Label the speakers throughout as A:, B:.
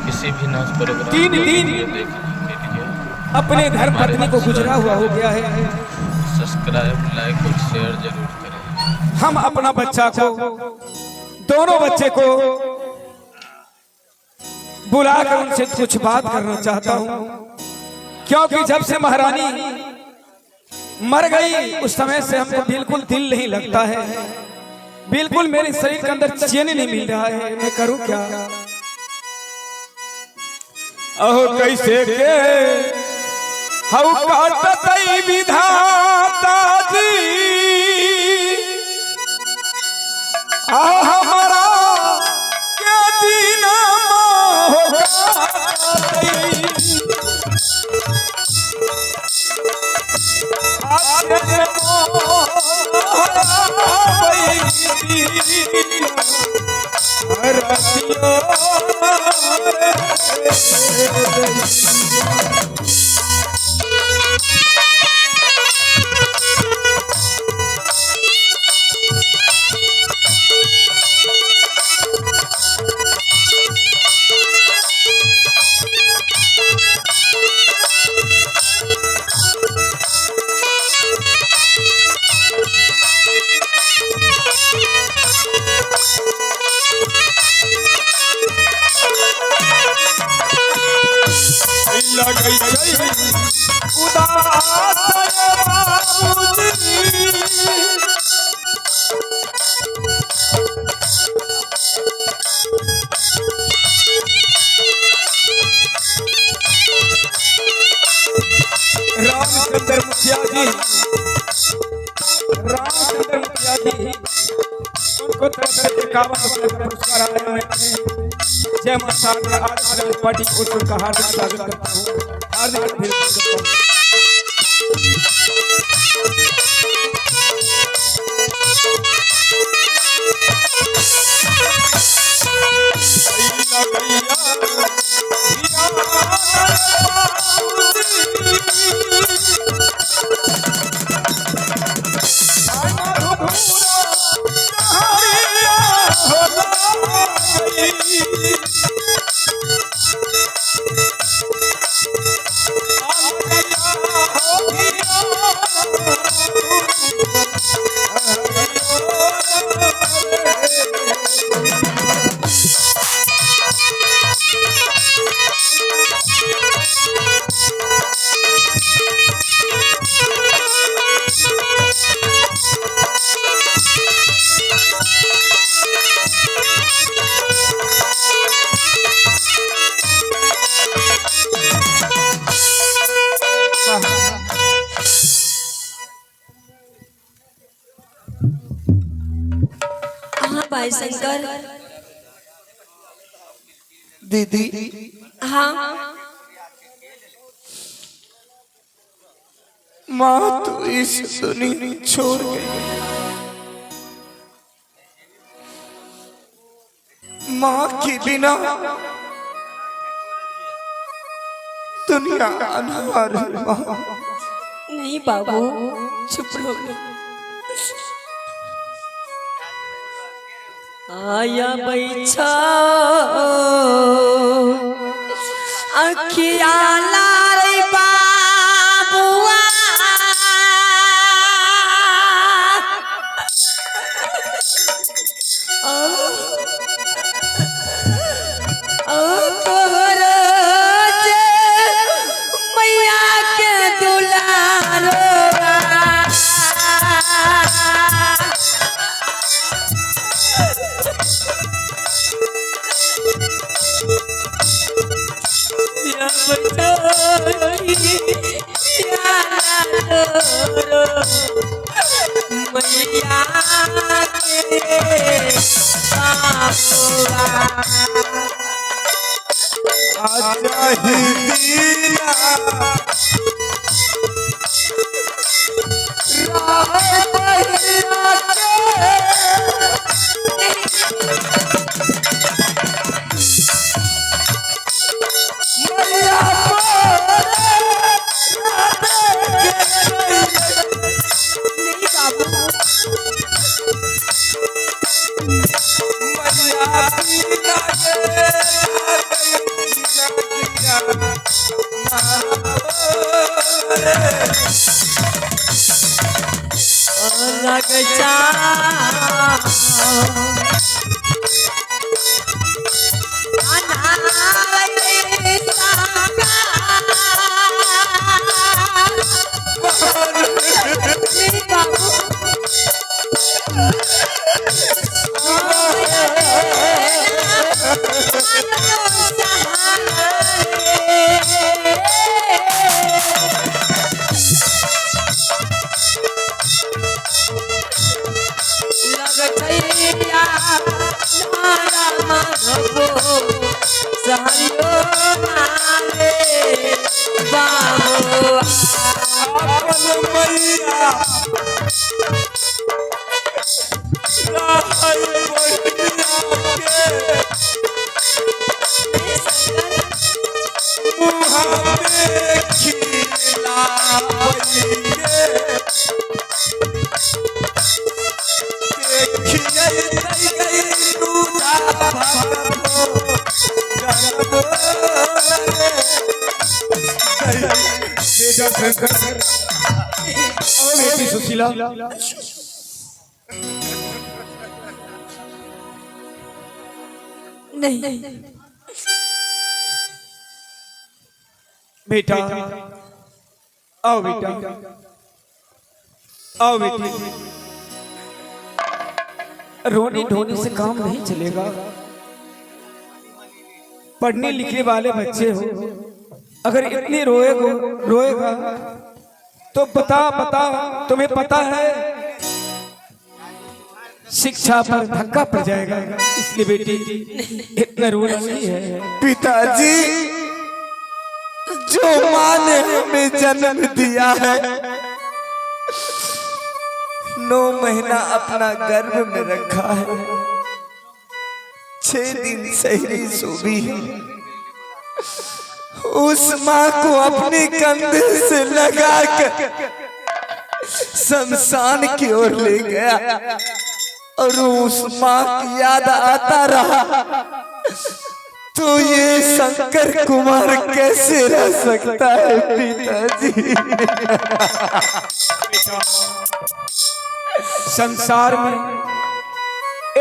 A: किसी भी नाच प्रोग्राम
B: 3 दिन
A: देखने के लिए
B: अपने घर पत्नी को गुजरा हुआ हो गया है।
A: सब्सक्राइब, लाइक और शेयर जरूर करें।
B: हम अपना बच्चा को, दोनों बच्चे को बुलाकर उनसे कुछ बात करना चाहता हूं, क्योंकि जब से महारानी मर गई उस समय से हमको बिल्कुल दिल नहीं लगता है, बिल्कुल मेरे शरीर के अंदर चैन नहीं मिल रहा है। मैं करूं क्या? अहो कैसे के हऊ काटतई विधाता जी, हमारा के दिन रामचंद्र मुखिया जी, रामचंद्र मुखिया जी उनको तरफ से 51 पुरस्कार आए हुए हैं। जय माता दी आदि पार्टी को उनका हार्दिक स्वागत करता हूँ, हार्दिक अभिनंदन करता हूँ।
C: भाई शंकर
D: दीदी,
C: हाँ
D: माँ तो इस दुनिया छोड़ गई। माँ के बिना दुनिया अनहार है। माँ
C: नहीं बाबू, चुप रहो। आया बैठा अखिया लारे बाबुआ, तोहर जे मैया के दुलारो
D: आजा ही दीना
C: लग जा
B: बेटी सुशीला,
C: नहीं
B: बेटा आओ बेटा, आओ बेटी। रोने ढोने से काम नहीं चलेगा। पढ़ने लिखने वाले बच्चे हो, अगर इतनी रोएगा तो बता तुम्हें पता है शिक्षा पर धक्का पड़ जाएगा, इसलिए बेटी इतना रोना नहीं है।
D: पिताजी, जो माँ ने हमें जन्म दिया है, 9 महीना अपना गर्भ में रखा है, 6 दिन सहरी सोबी है, उस माँ को अपने कंधे से लगाकर शमशान की ओर ले गया और उस माँ की याद आता रहा, तो ये शंकर कुमार कैसे रह सकता है पिताजी?
B: संसार में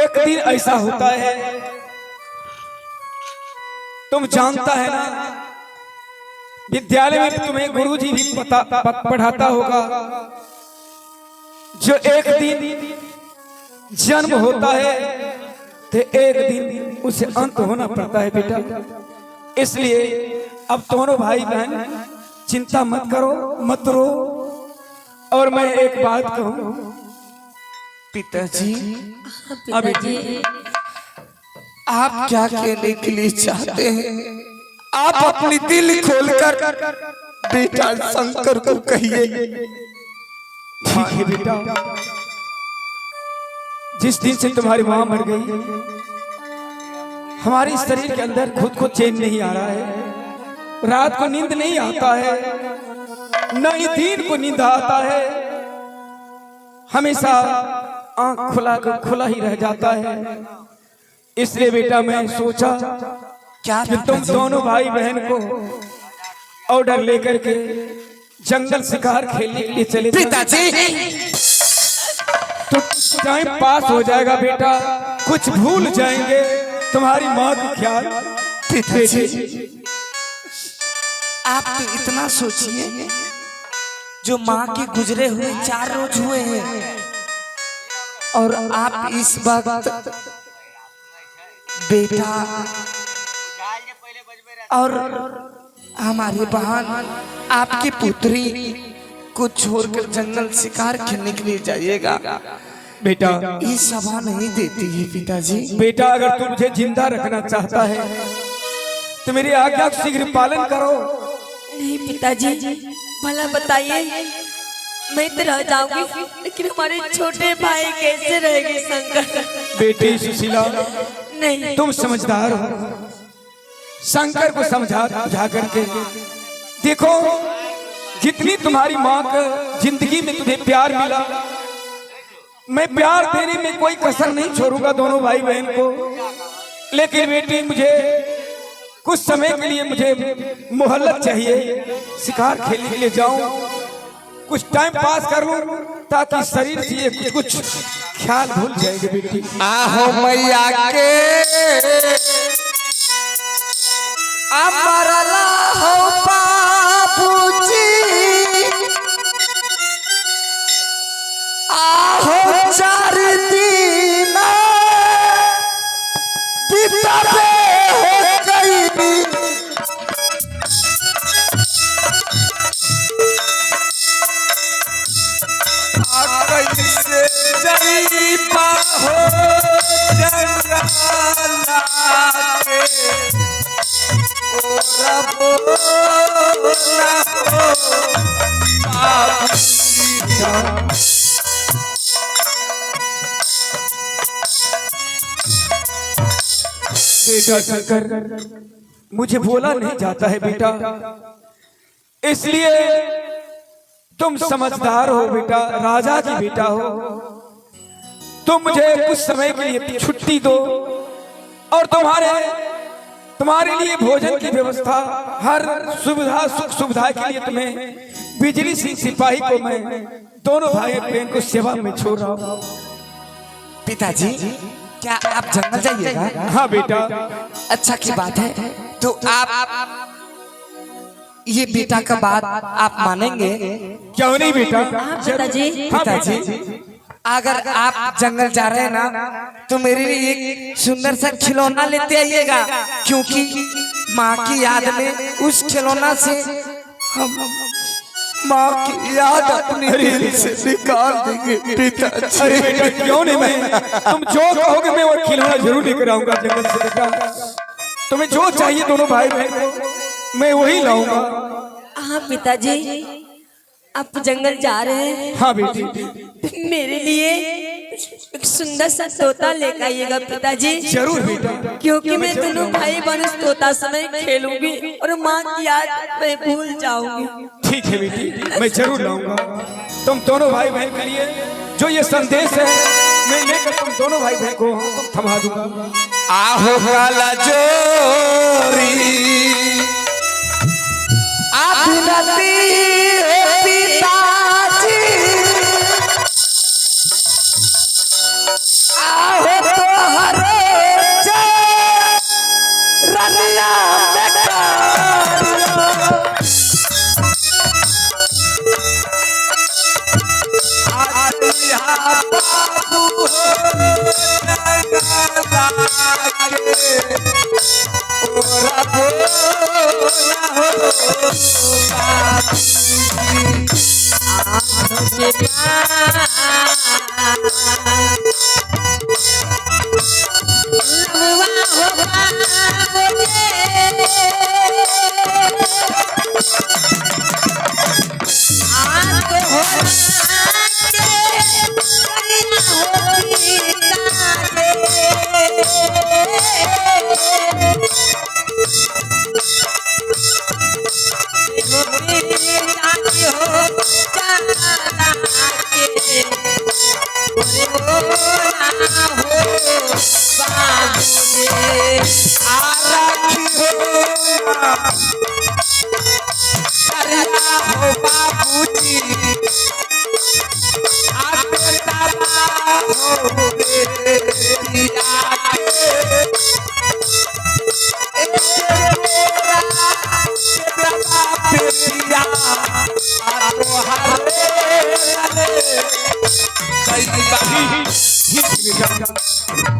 B: एक दिन ऐसा होता है, तुम जानता है ना, विद्यालय में तुम्हें गुरुजी भी पढ़ाता होगा, जो एक दिन जन्म होता है तो एक दिन उसे अंत होना पड़ता है बेटा। इसलिए अब दोनों भाई बहन चिंता मत करो, मत रो। और मैं एक बात कहूं
D: पिताजी,
C: पिताजी,
D: आप क्या कहने के लिए चाहते हैं? आप अपनी दिल खोलकर बेटा शंकर को कहिए।
B: ठीक है बेटा, जिस दिन से तुम्हारी माँ मर गई, हमारे शरीर के अंदर खुद को चैन नहीं आ रहा है, रात को नींद नहीं आता है, न ही दिन को नींद आता है, हमेशा आंख खुला ही रह जाता है। इसलिए बेटा मैं सोचा
D: क्या
B: कि तुम दोनों भाई बहन को ऑर्डर लेकर के जंगल शिकार खेलने के लिए चले
D: पिताजी,
B: तो टाइम पास हो जाएगा बेटा, कुछ भूल जाएंगे तुम्हारी माँ का ख्याल।
D: पिताजी, आप तो इतना सोचिए, जो माँ के गुजरे हुए 4 रोज हुए हैं और आप इस वक्त बेटा और हमारी बहन, आपकी पुत्री को छोड़कर जंगल शिकार खेलने के लिए जाइएगा।
B: बेटा
D: ये सभा नहीं देती है पिताजी।
B: बेटा, अगर तू मुझे जिंदा रखना चाहता है तो मेरी आज्ञा का शीघ्र पालन करो।
C: नहीं पिताजी, भला बताइए, मैं तो रह जाऊंगी, लेकिन हमारे छोटे भाई कैसे रहेंगे शंकर?
B: बेटी सुशीला,
C: नहीं,
B: तुम समझदार हो, शंकर को समझा करके देखो, जितनी तुम्हारी माँ का जिंदगी में तुम्हें प्यार मिला, मैं प्यार देने में कोई कसर नहीं छोड़ूंगा दोनों भाई बहन को। लेकिन बेटी, मुझे कुछ समय के लिए मुझे मोहल्लत चाहिए, शिकार खेलने के लिए जाऊं, कुछ टाइम पास कर लूं, ताकि शरीर से ये कुछ ख्याल भूल जाएंगे बेटी।
D: आहो मैया के अमरला हो बाबूजी, आहो 4 दिन बिताते हो गई, कैसे जरीबा हो जंगला के ओ रबो ना हो बाबूजी।
B: बेटा शंकर, मुझे बोला नहीं जाता है बेटा, इसलिए तुम समझदार हो बेटा, राजा की बेटा हो। तुम मुझे कुछ समय के लिए छुट्टी दो और तुम्हारे लिए भोजन की व्यवस्था, हर सुविधा सुख सुविधा के लिए तुम्हें बिजली सिंह सिपाही को मैं दोनों भाई बहन को सेवा में छोड़ रहा हूँ।
D: पिताजी क्या आप जंगल जाइएगा?
B: हाँ बेटा।
D: अच्छा की बात है, तो आप ये बेटा का बात आप मानेंगे?
B: क्यों नहीं बेटा?
C: पिताजी।
D: पिताजी अगर आप जंगल जा रहे हैं ना, तो मेरे लिए एक सुंदर सा खिलौना लेते आइएगा, क्योंकि माँ की याद में उस खिलौना से हम माँ की याद अपने दिल से निकाल देंगे पिताजी।
B: अरे बेटा क्यों नहीं, मैं तुम जो कहोगे मैं वो खिलौना जरूर लेकर आऊंगा जंगल से बेटा। तुम्हें जो चाहिए दोनों भाई बहन को मैं वही लाऊंगा।
C: हाँ पिताजी, आप जंगल जा रहे हैं?
B: हाँ बेटी।
C: मेरे लिए एक सुंदर सा तोता लेकर आइएगा पिताजी।
B: जरूर बेटा।
C: क्योंकि मैं दोनों भाई बहन उस तोता समय खेलूंगी और माँ की याद मैं भूल जाऊंगी।
B: ठीक है बेटी, मैं जरूर लाऊंगा। तुम दोनों भाई बहन के लिए जो ये संदेश है मैं लेकर तुम दोनों भाई बहन को थमा दूंगा।
D: आहो काला जोरी अभिनती पिताजी, आहो तोहरे रनिया में बाबू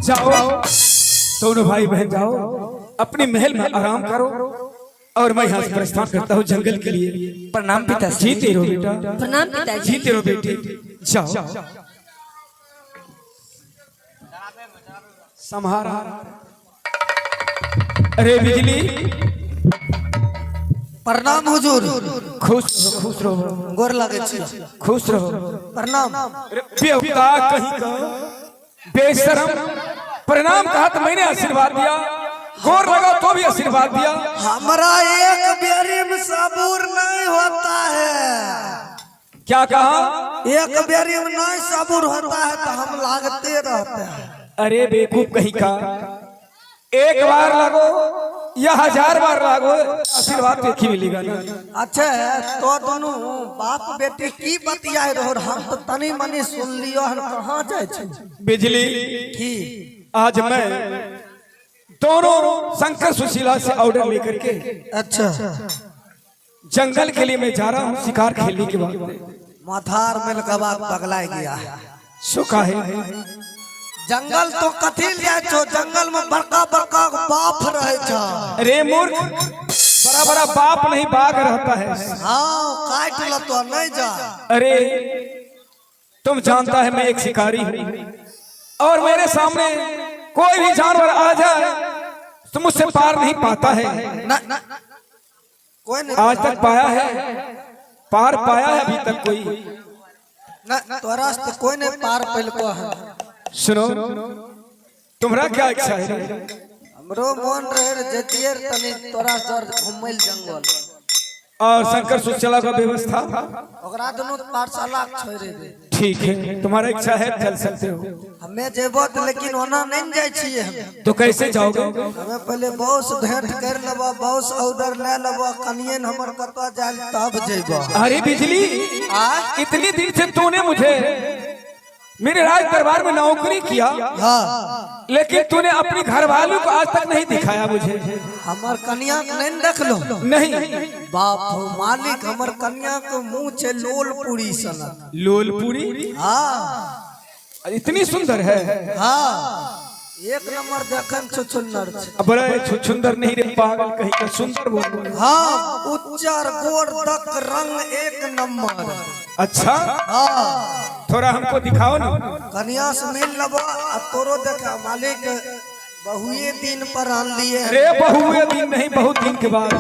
B: जाओ दोनों भाई बहन जाओ, अपने महल में आराम करो और मैं यहाँ से प्रस्थान करता हूँ जंगल के लिए।
D: प्रणाम पिताजी।
B: जीते रहो बेटा।
C: प्रणाम पिताजी।
B: जीते रहो बेटी। जाओ संहार। अरे बिजली।
D: प्रणाम हुजूर।
B: खुश रहो।
D: गोर लगे
B: खुश रहो।
D: प्रणाम।
B: बेहुदा कहीं का बेशरम, प्रणाम कहा तो मैंने आशीर्वाद दिया, गोर लगा तो भी आशीर्वाद दिया।
D: हमारा एक बेरी में सबूर नहीं होता है।
B: क्या कहा?
D: एक बेरी में नहीं सबूर होता है तो हम लागते रहते हैं।
B: अरे बेवकूफ कहीं का, एक बार लगो या 1000 बार लागो आशीर्वाद तो एक ही मिलेगा ना।
E: अच्छा तो दोनों बाप बेटी की बतियाए रहो, हम तो तनी मनी सुन लियो, हम कहाँ जाए छे?
B: बिजली
E: की
B: आज मैं दोनों शंकर सुशीला से ऑर्डर लेकर के
E: अच्छा
B: जंगल के लिए मैं जा रहा हूँ शिकार खेलने के बाद।
E: माथार में लगा पगलाए गया है।
B: सुखा है
E: जंगल तो कथी जाए छो, जंगल में बड़का बड़का बाप रहे छो।
B: अरे मूर्ख, बड़ा बड़ा बाप नहीं बाघ रहता है।
E: हाँ काट लो तो नहीं जा।
B: अरे तुम जानता है मैं एक शिकारी हूँ और मेरे सामने कोई भी जानवर आ जाए तो मुझसे पार नहीं पाता है।
E: न, कोई नहीं
B: आज तक पाया है, पार पाया है अभी तक कोई?
E: न तोरा से कोई नहीं पार पैल को है।
B: सुनो, तुम्हारा क्या इच्छा है?
E: हमरो मन रहे जतियर तनी तोरा सर घुमैल जंगल
B: और शंकर सुशीला का व्यवस्था
E: ओकरा दोनों पाठशाला छोड़े दे।
B: ठीक है, तुम्हारा इच्छा है चल सकते हो।
E: हमें जेबो तो लेकिन ओना नहीं जाय छिए हम।
B: तो कैसे जाओगे?
E: हमें पहले बहुत भेंट कर लेबा, बहुत ऑर्डर ले लेबा, कनियन हमर कतवा जाल तब जेबो।
B: अरे बिजली, इतनी दिन से तूने मुझे मेरे राज दरबार में नौकरी किया,
E: हाँ
B: लेकिन तूने अपनी घरवालों को आज तक नहीं दिखाया मुझे।
E: हमर कन्या के नहीं देख लो।
B: नहीं
E: बाप हो मालिक, हमर कन्या के मुंह छे लोल पूरी सना।
B: लोलपुरी?
E: हाँ
B: इतनी सुंदर है?
E: हाँ एक नंबर देखन छुछुन्नर छे।
B: बड़े छुछुंदर नहीं रे पागल कहीं का, सुंदर बोल।
E: हाँ उच्चर गोर तक रंग एक नंबर।
B: अच्छा
E: हाँ
B: थोड़ा हमको दिखाओ ना।
E: कन्या से मिल लबा आ तोरो देखा मालिक बहुए दिन पर आन लिए।
B: अरे बहुए दिन नहीं, बहुत दिन के बाद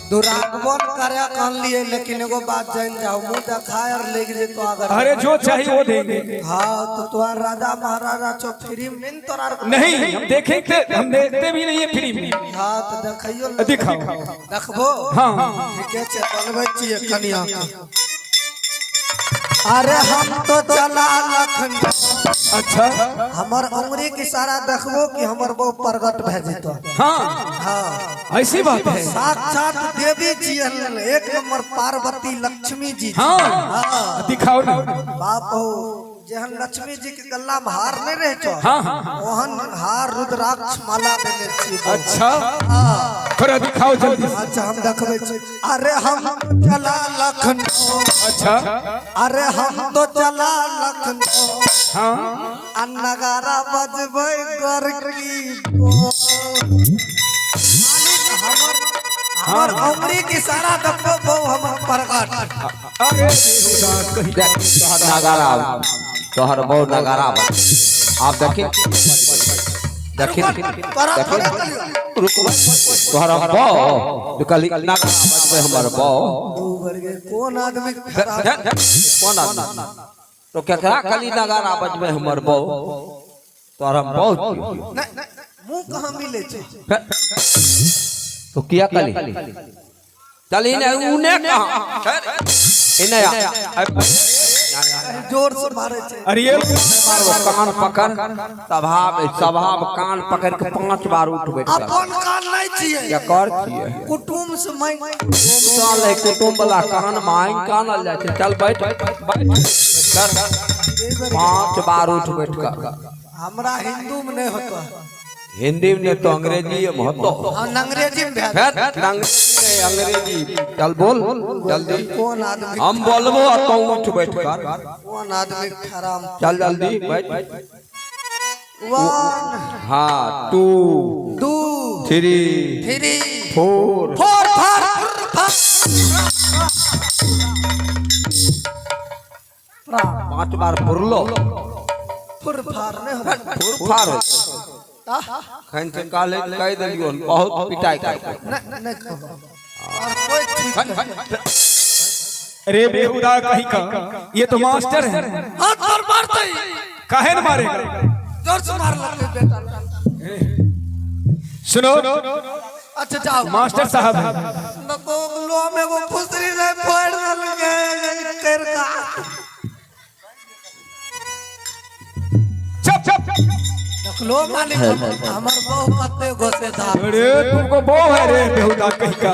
E: दुरागमन करे आन लिए, लेकिन एगो बात जान जाओ, मुंह दिखाए और ले गए तो अगर
B: अरे जो चाहिए वो देंगे।
E: हाँ तो तुम्हार राजा महाराजा चो फ्री में तोरा
B: नहीं हम देखेंगे, हम देखते भी नहीं है फ्री में।
E: हाँ तो देखियो
B: दिखाओ।
E: देखबो
B: हाँ
E: ठीक है बनबै छिए कन्या के। अरे हम तो चला लखन।
B: अच्छा
E: हमर उंगली के इशारा देखबो कि हमर बहु प्रगट भे जेतो।
B: हाँ
E: हाँ
B: ऐसी बात है।
E: साक्षात देवी जी एक नंबर पार्वती लक्ष्मी जी।
B: हाँ दिखाओ ना।
E: बाप हो जहन लक्ष्मी जी के गला में हार नहीं रहे छो,
B: हाँ
E: ओहन हार रुद्राक्ष माला देने छी।
B: अच्छा
E: हाँ
B: थोड़ा दिखाओ जल्दी।
E: अच्छा हम देखबे छी। अरे हम चला लखन।
B: अच्छा
E: अरे हम तो चला लखन।
B: हाँ
E: नगारा बजबै कर की हमर उंगली के इशारा देखबो बहु हमर प्रगट।
B: अरे
F: नगारा तोहर बहुत नगारा आप देखे देखे
E: तोरा थोड़े कलियो
F: तोहर बो कली नगारा बजबे हमर बो
E: कौन आदमी
F: कौन आदमी तो केकरा कली नगारा बजबे हमर बो तोहर बहुत
E: मुंह कहां मिले छे?
F: तो किया कली चली ने उने कहां इने
E: जोर से मारे छे।
B: अरे
F: कान पकड़ सभा में कान पकड़ के 5 बार उठ बैठ
E: अपन कान नहीं छिए,
F: क्या कर छिए
E: कुटुम से मैं
F: साल है कुटुंब वाला कान माई कानल जाए छे। चल बैठ बैठ 5 बार उठ बैठ कर।
E: हमरा हिंदू में नहीं होता,
F: हिंदी में तो अंग्रेजी में होतो।
E: हां अंग्रेजी में भेद।
F: अंग्रेजी चल बोल जल्दी।
E: कौन आदमी
F: हम बोलबो तो उठ बैठ कर।
E: कौन आदमी खराम।
F: चल जल्दी बैठ।
E: 1
F: हाँ 2
E: 2
F: 3
E: 3
F: 4
E: 4
F: 5 बार पुरलो
E: फुर फार नहीं होता।
F: फार खन के काले कह दिलियो बहुत पिटाई कर।
E: नहीं कहो और कोई ठीक
B: अरे बेहुदा कहीं का, ये तो मास्टर है।
E: हाथ पर मारते
B: काहे न मारेगा?
E: जोर से मार लगे बेटा।
B: सुनो
E: अच्छा जाओ
B: मास्टर साहब है।
E: नको लो में वो फुसरी से फोड़ लगे कर का।
B: चुप चुप
E: लो मालिक हमर बहु कते गोसे धार
B: अरे तुमको बो है रे बेहुदा कहीं का